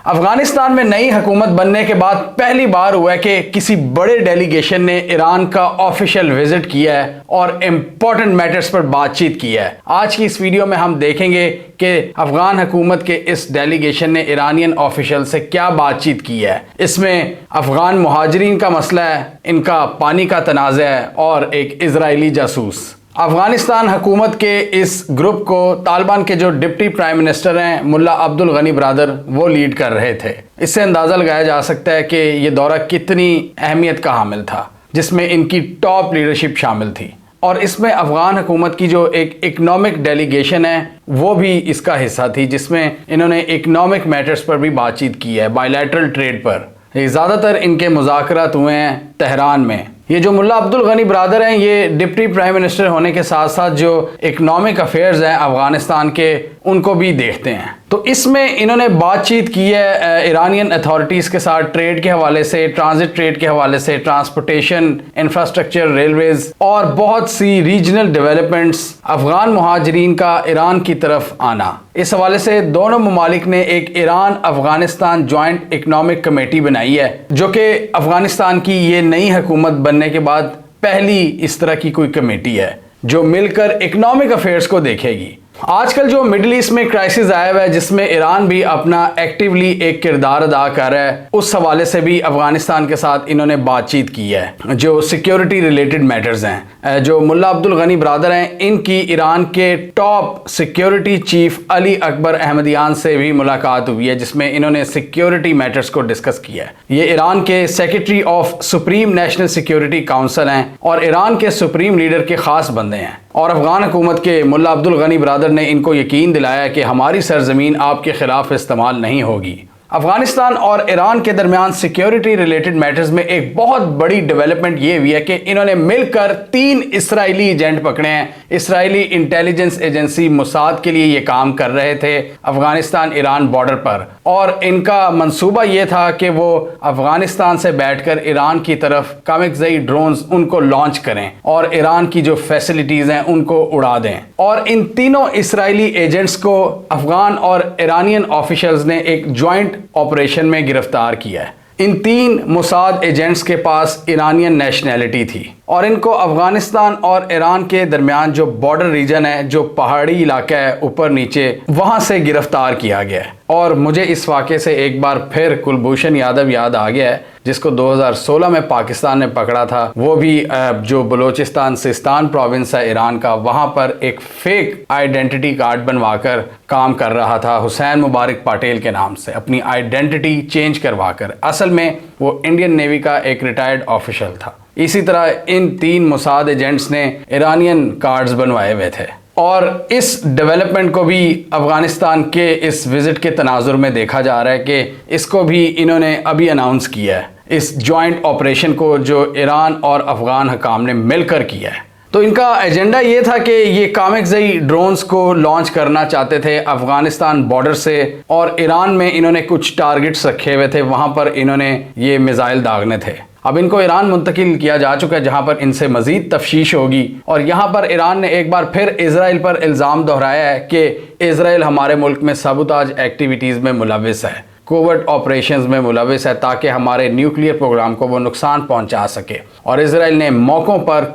अफगानिस्तान में नई हुकूमत बनने के बाद पहली बार हुआ है कि किसी बड़े डेलीगेशन ने ईरान का ऑफिशियल विजिट किया है और इंपॉर्टेंट मैटर्स पर बातचीत की है। आज की इस वीडियो में हम देखेंगे कि अफगान हुकूमत के इस डेलीगेशन ने ईरानियन ऑफिशियल से क्या बातचीत की है। इसमें अफगान मुहाजिरीन का मसला है, इनका पानी का तनाज़ा है और एक इजरायली जासूस। अफगानिस्तान हुकूमत के इस ग्रुप को तालिबान के जो डिप्टी प्राइम मिनिस्टर हैं मुल्ला अब्दुल गनी ब्रदर वो लीड कर रहे थे। इससे अंदाज़ा लगाया जा सकता है कि ये दौरा कितनी अहमियत का हामिल था, जिसमें इनकी टॉप लीडरशिप शामिल थी और इसमें अफगान हुकूमत की जो एक इकनॉमिक डेलीगेशन है वो भी इसका हिस्सा थी, जिसमें इन्होंने इकनॉमिक मैटर्स पर भी बातचीत की है, बायलैटरल ट्रेड पर। ज़्यादातर इनके मुज़ाकरात हुए हैं तेहरान में। ये जो मुल्ला अब्दुल गनी ब्रदर हैं ये डिप्टी प्राइम मिनिस्टर होने के साथ साथ जो इकनॉमिक अफेयर्स हैं अफगानिस्तान के उनको भी देखते हैं। तो इसमें इन्होंने बातचीत की है ईरानियन अथॉरिटीज़ के साथ ट्रेड के हवाले से, ट्रांजिट ट्रेड के हवाले से, ट्रांसपोर्टेशन, इंफ्रास्ट्रक्चर, रेलवेज और बहुत सी रीजनल डेवलपमेंट्स, अफगान मुहाजिरीन का ईरान की तरफ आना। इस हवाले से दोनों ममालिक ने एक Iran Afghanistan joint economic committee बनाई है, जो कि अफगानिस्तान की ये नई हुकूमत बनने के बाद पहली इस तरह की कोई कमेटी है जो मिलकर इकनॉमिक अफेयर्स को देखेगी। आजकल जो मिडिल ईस्ट में क्राइसिस आया हुआ है, जिसमें ईरान भी अपना एक्टिवली एक किरदार अदा कर रहा है, उस हवाले से भी अफगानिस्तान के साथ इन्होंने बातचीत की है। जो सिक्योरिटी रिलेटेड मैटर्स हैं, जो मुल्ला अब्दुल गनी ब्रदर हैं, इनकी ईरान के top security chief Ali Akbar Ahmadian से भी मुलाकात हुई है, जिसमें इन्होंने सिक्योरिटी मैटर्स को डिस्कस किया है। ये ईरान के secretary of supreme national security council हैं और ईरान के सुप्रीम लीडर के खास बंदे हैं और अफगान हुकूमत के मुल्ला अब्दुल गनी ब्रदर ने इनको यकीन दिलाया कि हमारी सरजमीन आपके खिलाफ इस्तेमाल नहीं होगी। अफगानिस्तान और ईरान के दरमियान सिक्योरिटी रिलेटेड मैटर्स में एक बहुत बड़ी डेवलपमेंट ये हुई है कि इन्होंने मिलकर 3 इसराइली एजेंट पकड़े हैं। इसराइली इंटेलिजेंस एजेंसी मोसाद के लिए ये काम कर रहे थे अफगानिस्तान ईरान बॉर्डर पर, और इनका मंसूबा ये था कि वो अफगानिस्तान से बैठकर ईरान की तरफ कामिकज़ई ड्रोन्स उनको लॉन्च करें और ईरान की जो फैसिलिटीज़ हैं उनको उड़ा दें। और इन तीनों इसराइली एजेंट्स को अफगान और ईरानियन ऑफिशियल्स ने एक जॉइंट ऑपरेशन में गिरफ्तार किया है। इन 3 मोसाद एजेंट्स के पास ईरानियन नेशनैलिटी थी और इनको अफगानिस्तान और ईरान के दरमियान जो बॉर्डर रीजन है, जो पहाड़ी इलाका है ऊपर नीचे, वहां से गिरफ्तार किया गया है। और मुझे इस वाक़े से एक बार फिर कुलभूषण यादव याद आ गया है, जिसको 2016 में पाकिस्तान ने पकड़ा था। वो भी जो बलोचिस्तान सिस्तान प्रोविंस है ईरान का, वहाँ पर एक फेक आइडेंटिटी कार्ड बनवाकर काम कर रहा था हुसैन मुबारक पटेल के नाम से, अपनी आइडेंटिटी चेंज करवाकर। असल में वो इंडियन नेवी का एक रिटायर्ड ऑफिशियल था। इसी तरह इन 3 मोसाद एजेंट्स ने ईरानियन कार्ड्स बनवाए हुए थे और इस डेवलपमेंट को भी अफगानिस्तान के इस विजिट के तनाजुर में देखा जा रहा है कि इसको भी इन्होंने अभी अनाउंस किया है, इस जॉइंट ऑपरेशन को जो ईरान और अफगान हुकाम ने मिलकर किया है। तो इनका एजेंडा ये था कि ये कामिकज़ई ड्रोन्स को लॉन्च करना चाहते थे अफगानिस्तान बॉर्डर से, और ईरान में इन्होंने कुछ टारगेट्स रखे हुए थे, वहाँ पर इन्होंने ये मिसाइल दागने थे। अब इनको ईरान मुंतकिल किया जा चुका है, जहाँ पर इनसे मज़ीद तफ्तीश होगी। और यहाँ पर ईरान ने एक बार फिर इजराइल पर इल्ज़ाम दोहराया है कि इजराइल हमारे मुल्क में सबूताज एक्टिविटीज़ में मुलविस है, कोवर्ट ऑपरेशंस में मुलविस है, ताकि हमारे न्यूक्लियर प्रोग्राम को वो नुकसान पहुंचा सके। और इजराइल ने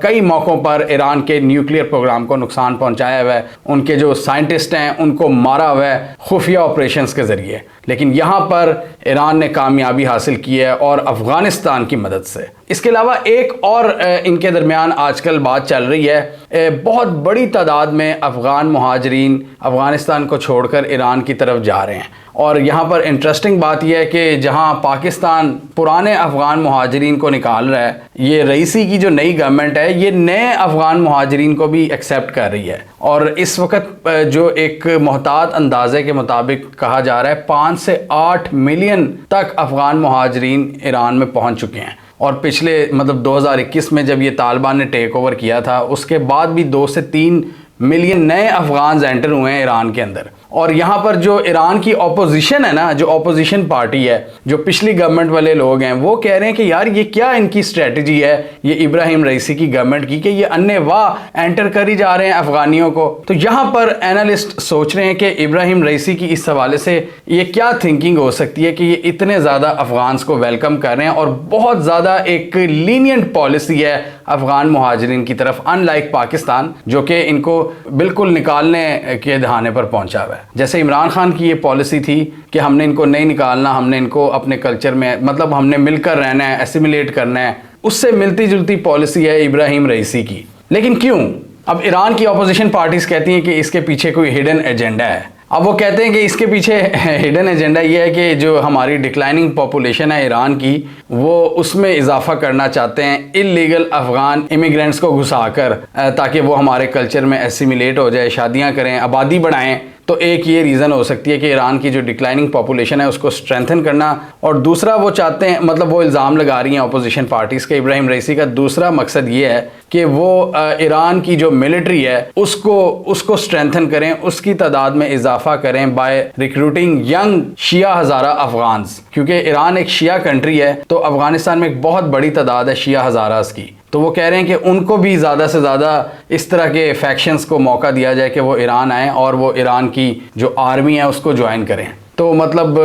कई मौक़ों पर ईरान के न्यूक्लियर प्रोग्राम को नुकसान पहुंचाया हुआ है, उनके जो साइंटिस्ट हैं उनको मारा हुआ है खुफिया ऑपरेशंस के ज़रिए। लेकिन यहाँ पर ईरान ने कामयाबी हासिल की है और अफ़गानिस्तान की मदद से। इसके अलावा एक और इनके दरमियान आजकल बात चल रही है, बहुत बड़ी तादाद में अफ़गान मुहाजिरीन अफ़गानिस्तान को छोड़कर ईरान की तरफ जा रहे हैं। और यहाँ पर इंटरेस्टिंग बात यह है कि जहाँ पाकिस्तान पुराने अफ़गान मुहाजिरीन को निकाल रहा है, ये रईसी की जो नई गवर्नमेंट है ये नए अफ़गान मुहाजिरीन को भी एक्सेप्ट कर रही है। और इस वक्त जो एक मोहतात अंदाजे के मुताबिक कहा जा रहा है 5 से 8 मिलियन तक अफ़गान मुहाजिरीन ईरान में पहुँच चुके हैं। और पिछले 2021 में जब ये तालिबान ने टेक ओवर किया था, उसके बाद भी 2 से 3 मिलियन नए अफ़गान एंटर हुए हैं ईरान के अंदर। और यहाँ पर जो ईरान की ऑपोजिशन है ना, जो ऑपोजिशन पार्टी है, जो पिछली गवर्नमेंट वाले लोग हैं, वो कह रहे हैं कि यार ये क्या इनकी स्ट्रेटजी है ये इब्राहिम रईसी की गवर्नमेंट की, कि ये अन्य वाह एंटर कर ही जा रहे हैं अफगानियों को। तो यहाँ पर एनालिस्ट सोच रहे हैं कि इब्राहिम रईसी की इस हवाले से ये क्या थिंकिंग हो सकती है कि ये इतने ज़्यादा अफगान्स को वेलकम कर रहे हैं और बहुत ज़्यादा एक लीनियंट पॉलिसी है अफगान मुहाजिरीन की तरफ, अनलाइक पाकिस्तान जो कि इनको बिल्कुल निकालने के दहाने पर पहुंचा हुआ है। जैसे इमरान खान की ये पॉलिसी थी कि हमने इनको नहीं निकालना, हमने इनको अपने कल्चर में, मतलब हमने मिलकर रहना है, एसिमिलेट करना है, उससे मिलती जुलती पॉलिसी है इब्राहिम रईसी की। लेकिन क्यों? अब ईरान की अपोजिशन पार्टीज कहती हैं कि इसके पीछे कोई हिडन एजेंडा है। अब वो कहते हैं कि इसके पीछे हिडन एजेंडा ये है कि जो हमारी डिक्लाइनिंग पॉपुलेशन है ईरान की, वो उसमें इजाफा करना चाहते हैं इलीगल अफगान इमिग्रेंट्स को घुसाकर, ताकि वो हमारे कल्चर में एसिमिलेट हो जाए, शादियां करें, आबादी बढ़ाएं। तो एक ये रीज़न हो सकती है कि ईरान की जो डिक्लाइनिंग पॉपुलेशन है उसको स्ट्रेंथन करना। और दूसरा वो चाहते हैं, मतलब वो इल्ज़ाम लगा रही हैं अपोजिशन पार्टीज़ के, इब्राहिम रईसी का दूसरा मकसद ये है कि वो ईरान की जो मिलिट्री है उसको स्ट्रेंथन करें, उसकी तादाद में इजाफा करें बाय रिक्रूटिंग यंग शिया हज़ारा अफगान्स। क्योंकि ईरान एक शिया कंट्री है, तो अफगानिस्तान में एक बहुत बड़ी तादाद है शिया हज़ारास की। तो वो कह रहे हैं कि उनको भी ज़्यादा से ज़्यादा इस तरह के फैक्शंस को मौका दिया जाए कि वो ईरान आएँ और वो ईरान की जो आर्मी है उसको ज्वाइन करें। तो मतलब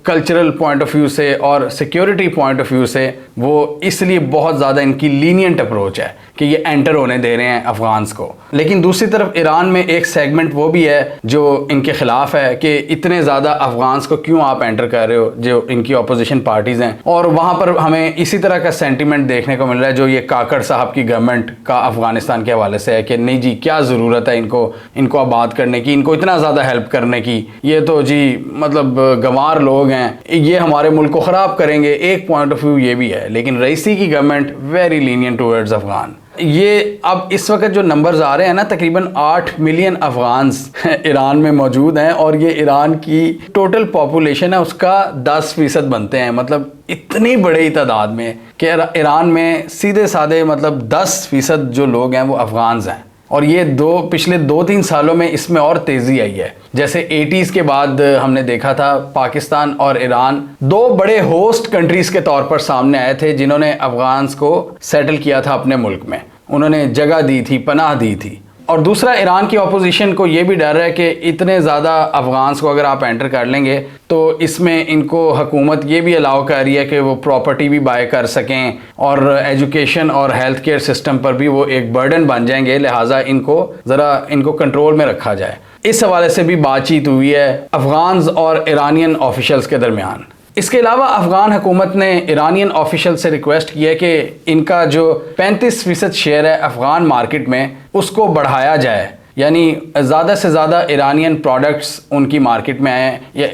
कल्चरल पॉइंट ऑफ व्यू से और सिक्योरिटी पॉइंट ऑफ व्यू से वो इसलिए बहुत ज़्यादा इनकी लीनियंट अप्रोच है कि ये एंटर होने दे रहे हैं अफगान्स को। लेकिन दूसरी तरफ ईरान में एक सेगमेंट वो भी है जो इनके ख़िलाफ़ है कि इतने ज़्यादा अफगान्स को क्यों आप एंटर कर रहे हो, जो इनकी अपोजिशन पार्टीज़ हैं। और वहाँ पर हमें इसी तरह का सेंटिमेंट देखने को मिल रहा है जो ये काकड़ साहब की गवर्नमेंट का अफगानिस्तान के हवाले से है कि नहीं जी, क्या ज़रूरत है इनको आबाद करने की, इनको इतना ज़्यादा हेल्प करने की, ये तो जी मतलब गंवार लोग हैं, ये हमारे मुल्क को ख़राब करेंगे। एक पॉइंट ऑफ व्यू ये भी है। लेकिन रईसी की government very lenient towards Afghan. ये अब इस वक्त जो नंबर्स आ रहे हैं ना, तकरीबन 8 मिलियन अफगान्स ईरान में मौजूद हैं और ये ईरान की टोटल पॉपुलेशन है उसका 10% बनते हैं। मतलब इतनी बड़ी तादाद में कि ईरान में सीधे साधे मतलब 10% जो लोग हैं वो अफगान्स हैं। और ये पिछले 2-3 सालों में इसमें और तेज़ी आई है। जैसे 80s के बाद हमने देखा था पाकिस्तान और ईरान दो बड़े होस्ट कंट्रीज़ के तौर पर सामने आए थे जिन्होंने अफगान्स को सेटल किया था अपने मुल्क में, उन्होंने जगह दी थी, पनाह दी थी। और दूसरा, ईरान की अपोजिशन को ये भी डर है कि इतने ज़्यादा अफगान्स को अगर आप एंटर कर लेंगे तो इसमें इनको हुकूमत ये भी अलाउ कर रही है कि वो प्रॉपर्टी भी बाय कर सकें और एजुकेशन और हेल्थ केयर सिस्टम पर भी वो एक बर्डन बन जाएंगे, लिहाजा इनको कंट्रोल में रखा जाए। इस हवाले से भी बातचीत हुई है अफगान्स और ईरानियन ऑफिशल्स के दरमियान। इसके अलावा अफगान हुकूमत ने ईरानियन ऑफिशियल से रिक्वेस्ट की है कि इनका जो 35% शेयर है अफगान मार्केट में उसको बढ़ाया जाए, यानी ज़्यादा से ज़्यादा ईरानियन प्रोडक्ट्स उनकी मार्केट में आए। या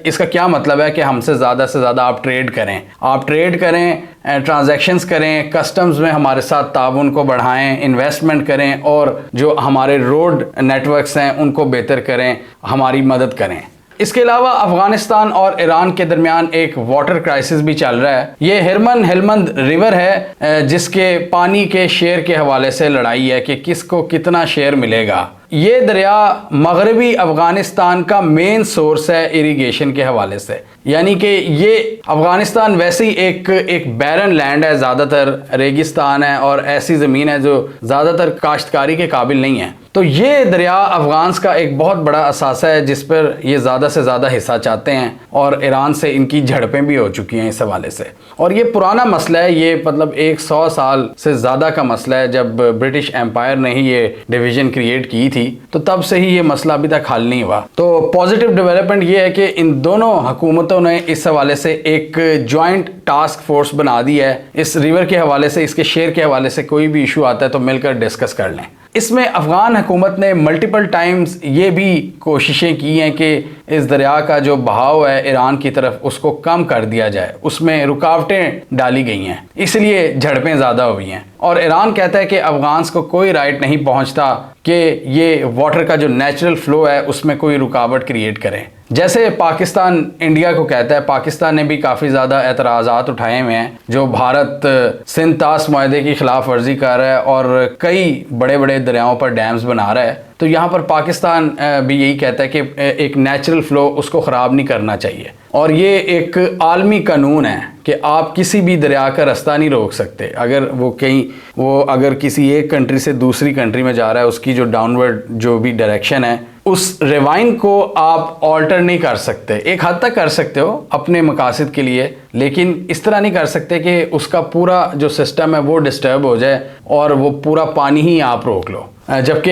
इसका क्या मतलब है कि हमसे ज़्यादा से ज़्यादा आप ट्रेड करें, ट्रांजैक्शंस करें, कस्टम्स में हमारे साथ ताउन को बढ़ाएं, इन्वेस्टमेंट करें और जो हमारे रोड नेटवर्क्स हैं उनको बेहतर करें, हमारी मदद करें। इसके अलावा अफगानिस्तान और ईरान के दरमियान एक वाटर क्राइसिस भी चल रहा है। ये हिरमन हेलमंद रिवर है जिसके पानी के शेयर के हवाले से लड़ाई है कि किसको कितना शेयर मिलेगा। ये दरिया मगरबी अफगानिस्तान का मेन सोर्स है इरिगेशन के हवाले से, यानी कि ये अफगानिस्तान वैसे ही एक बैरन लैंड है, ज़्यादातर रेगिस्तान है और ऐसी ज़मीन है जो ज़्यादातर काश्तकारी के काबिल नहीं है। तो ये दरिया अफगान्स का एक बहुत बड़ा असासा है जिस पर ये ज़्यादा से ज़्यादा हिस्सा चाहते हैं और ईरान से इनकी झड़पें भी हो चुकी हैं इस हवाले से। और ये पुराना मसला है, ये मतलब 100 साल से ज़्यादा का मसला है। जब ब्रिटिश एम्पायर ने ही ये डिवीज़न क्रिएट की थी तो तब से ही ये मसला अभी तक हल नहीं हुआ। तो पॉजिटिव डेवलपमेंट ये है कि इन दोनों हुकूमतों ने इस हवाले से एक जॉइंट टास्क फोर्स बना दी है। इस रिवर के हवाले से, इसके शेयर के हवाले से कोई भी इशू आता है तो मिलकर डिस्कस कर लें। इसमें अफगान हुकूमत ने मल्टीपल टाइम्स ये भी कोशिशें की हैं कि इस दरिया का जो बहाव है ईरान की तरफ उसको कम कर दिया जाए, उसमें रुकावटें डाली गई हैं, इसलिए झड़पें ज़्यादा हुई हैं। और ईरान कहता है कि अफगान्स को कोई राइट नहीं पहुंचता कि ये वाटर का जो नेचुरल फ़्लो है उसमें कोई रुकावट क्रिएट करें। जैसे पाकिस्तान इंडिया को कहता है, पाकिस्तान ने भी काफ़ी ज़्यादा एतराज़ात उठाए हुए हैं जो भारत सिंध तास मुआहदे की खिलाफ वर्जी कर रहा है और कई बड़े बड़े दरियाओं पर डैम्स बना रहा है। तो यहाँ पर पाकिस्तान भी यही कहता है कि एक नेचुरल फ़्लो उसको ख़राब नहीं करना चाहिए। और ये एक आलमी कानून है कि आप किसी भी दरिया का रास्ता नहीं रोक सकते। अगर वो अगर किसी एक कंट्री से दूसरी कंट्री में जा रहा है, उसकी जो डाउनवर्ड जो भी डायरेक्शन है, उस रिवाइन को आप ऑल्टर नहीं कर सकते। एक हद तक कर सकते हो अपने मकासद के लिए, लेकिन इस तरह नहीं कर सकते कि उसका पूरा जो सिस्टम है वो डिस्टर्ब हो जाए और वो पूरा पानी ही आप रोक लो। जबकि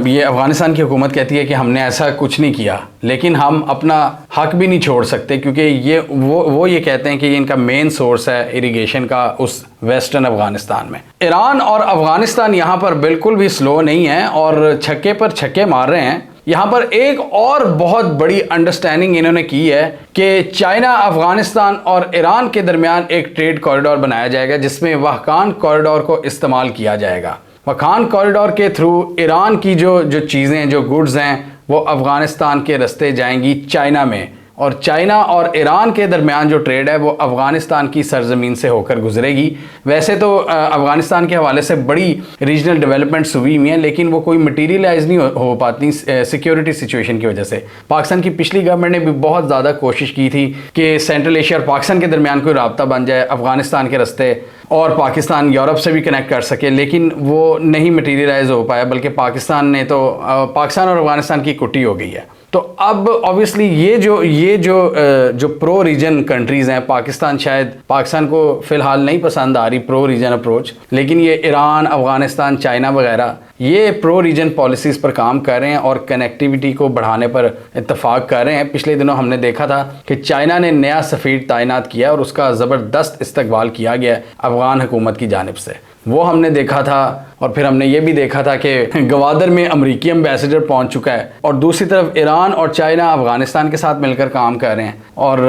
ये अफ़गानिस्तान की हुकूमत कहती है कि हमने ऐसा कुछ नहीं किया, लेकिन हम अपना हक भी नहीं छोड़ सकते, क्योंकि वो ये कहते हैं कि ये इनका मेन सोर्स है इरिगेशन का उस वेस्टर्न अफ़गानिस्तान में। ईरान और अफ़गानिस्तान यहाँ पर बिल्कुल भी स्लो नहीं है और छक्के पर छक्के मार रहे हैं। यहाँ पर एक और बहुत बड़ी अंडरस्टैंडिंग इन्होंने की है कि चाइना, अफ़गानिस्तान और ईरान के दरमियान एक ट्रेड कॉरिडोर बनाया जाएगा, जिसमें वाहकान कॉरिडोर को इस्तेमाल किया जाएगा। वाहकान कॉरिडोर के थ्रू ईरान की जो चीज़ें, जो गुड्स हैं, वो अफ़गानिस्तान के रास्ते जाएंगी चाइना में, और चाइना और ईरान के दरमियान जो ट्रेड है वो अफ़गानिस्तान की सरजमीन से होकर गुजरेगी। वैसे तो अफ़गानिस्तान के हवाले से बड़ी रीजनल डेवलपमेंट्स हुई हैं, लेकिन वो कोई मटीरियलाइज नहीं हो पाती सिक्योरिटी सिचुएशन की वजह से। पाकिस्तान की पिछली गवर्नमेंट ने भी बहुत ज़्यादा कोशिश की थी कि सेंट्रल एशिया और पाकिस्तान के दरमियान कोई राब्ता बन जाए अफ़गानिस्तान के रास्ते, और पाकिस्तान यूरोप से भी कनेक्ट कर सके, लेकिन वो नहीं मटीरियलाइज हो पाया, बल्कि पाकिस्तान और अफ़गानिस्तान की कुटी हो गई है। तो अब ऑब्वियसली ये जो प्रो रीजन कंट्रीज़ हैं, पाकिस्तान शायद पाकिस्तान को फ़िलहाल नहीं पसंद आ रही प्रो रीजन अप्रोच, लेकिन ये ईरान, अफ़गानिस्तान, चाइना वगैरह ये प्रो रीजन पॉलिसीज़ पर काम कर रहे हैं और कनेक्टिविटी को बढ़ाने पर इत्तफाक कर रहे हैं। पिछले दिनों हमने देखा था कि चाइना ने नया सफ़ीर तैनात किया और उसका ज़बरदस्त इस्तकबाल किया गया अफ़गान हुकूमत की जानिब से, वो हमने देखा था। और फिर हमने ये भी देखा था कि गवादर में अमरीकी एम्बेसडर पहुंच चुका है, और दूसरी तरफ ईरान और चाइना अफ़गानिस्तान के साथ मिलकर काम कर रहे हैं, और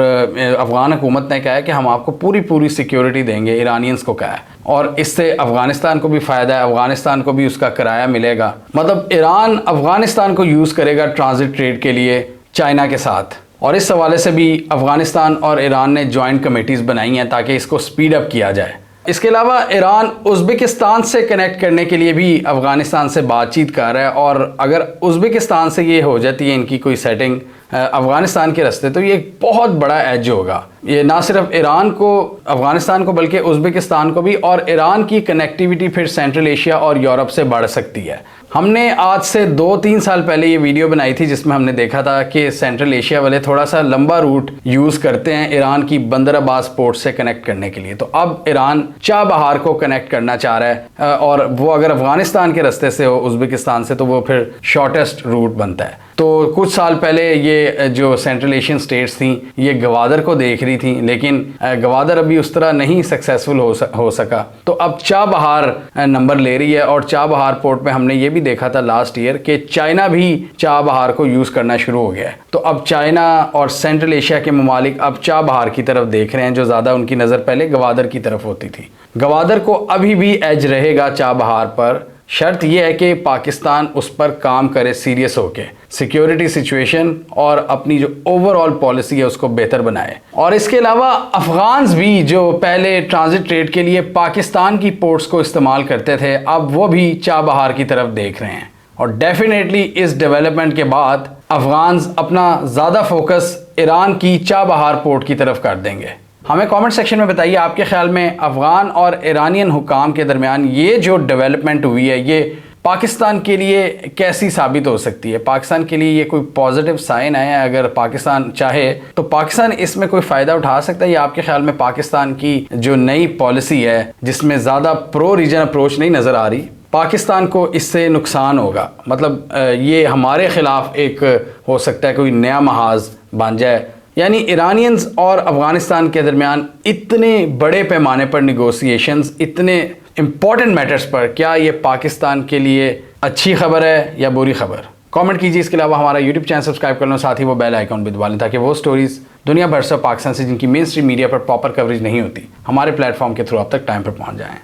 अफ़गान हुकूमत ने कहा है कि हम आपको पूरी सिक्योरिटी देंगे, ईरानियंस को कहा है, और इससे अफ़गानिस्तान को भी फ़ायदा है, अफ़गानिस्तान को भी उसका किराया मिलेगा। मतलब ईरान अफ़गानिस्तान को यूज़ करेगा ट्रांजिट ट्रेड के लिए चाइना के साथ, और इस हवाले से भी अफ़गानिस्तान और ईरान ने जॉइंट कमेटीज़ बनाई हैं ताकि इसको स्पीड अप किया जाए। इसके अलावा ईरान उज़्बेकिस्तान से कनेक्ट करने के लिए भी अफ़गानिस्तान से बातचीत कर रहा है, और अगर उज़्बेकिस्तान से ये हो जाती है इनकी कोई सेटिंग अफ़गानिस्तान के रास्ते, तो ये एक बहुत बड़ा एज होगा। ये ना सिर्फ ईरान को, अफ़गानिस्तान को, बल्कि उज़्बेकिस्तान को भी, और ईरान की कनेक्टिविटी फिर सेंट्रल एशिया और यूरोप से बढ़ सकती है। हमने आज से 2-3 साल पहले ये वीडियो बनाई थी जिसमें हमने देखा था कि सेंट्रल एशिया वाले थोड़ा सा लंबा रूट यूज़ करते हैं ईरान की बंदर अब्बास पोर्ट से कनेक्ट करने के लिए। तो अब ईरान चाबहार को कनेक्ट करना चाह रहा है, और वो अगर अफ़गानिस्तान के रास्ते से हो उज़्बेकिस्तान से, तो वो फिर शॉर्टेस्ट रूट बनता है। तो कुछ साल पहले ये जो सेंट्रल एशियन स्टेट्स थी ये गवादर को देख रही थी, लेकिन गवादर अभी उस तरह नहीं सक्सेसफुल हो सका। तो अब चाबहार नंबर ले रही है, और चाबहार पोर्ट पे हमने ये भी देखा था लास्ट ईयर कि चाइना भी चाबहार को यूज़ करना शुरू हो गया है। तो अब चाइना और सेंट्रल एशिया के ममालिक अब चाबहार की तरफ देख रहे हैं, जो ज़्यादा उनकी नज़र पहले गवादर की तरफ होती थी। गवादर को अभी भी एज रहेगा चाबहार पर, शर्त यह है कि पाकिस्तान उस पर काम करे सीरियस होके, सिक्योरिटी सिचुएशन और अपनी जो ओवरऑल पॉलिसी है उसको बेहतर बनाए। और इसके अलावा अफगान्स भी जो पहले ट्रांजिट ट्रेड के लिए पाकिस्तान की पोर्ट्स को इस्तेमाल करते थे, अब वो भी चाबहार की तरफ देख रहे हैं। और डेफिनेटली इस डेवलपमेंट के बाद अफगान्स अपना ज़्यादा फोकस ईरान की चाबहार पोर्ट की तरफ कर देंगे। हमें कमेंट सेक्शन में बताइए आपके ख्याल में अफ़गान और ईरानियन हुकाम के दरमियान ये जो डेवलपमेंट हुई है ये पाकिस्तान के लिए कैसी साबित हो सकती है। पाकिस्तान के लिए ये कोई पॉजिटिव साइन है? अगर पाकिस्तान चाहे तो पाकिस्तान इसमें कोई फ़ायदा उठा सकता है, या आपके ख्याल में पाकिस्तान की जो नई पॉलिसी है जिसमें ज़्यादा प्रो रीजन अप्रोच नहीं नज़र आ रही, पाकिस्तान को इससे नुकसान होगा? मतलब ये हमारे ख़िलाफ़ एक हो सकता है कोई नया महाज बन जाए, यानी ईरानियंस और अफ़गानिस्तान के दरमियान इतने बड़े पैमाने पर निगोसिएशंस, इतने इम्पॉर्टेंट मैटर्स पर, क्या ये पाकिस्तान के लिए अच्छी खबर है या बुरी खबर? कमेंट कीजिए। इसके अलावा हमारा यूट्यूब चैनल सब्सक्राइब कर लो, साथ ही वो बेल आइकॉन भी दबा लें ताकि वो स्टोरीज़ दुनिया भर से पाकिस्तान से जिनकी मेन स्ट्रीम मीडिया पर प्रॉपर कवरेज नहीं होती हमारे प्लेटफॉर्म के थ्रू अब तक टाइम पर पहुँच जाएँ।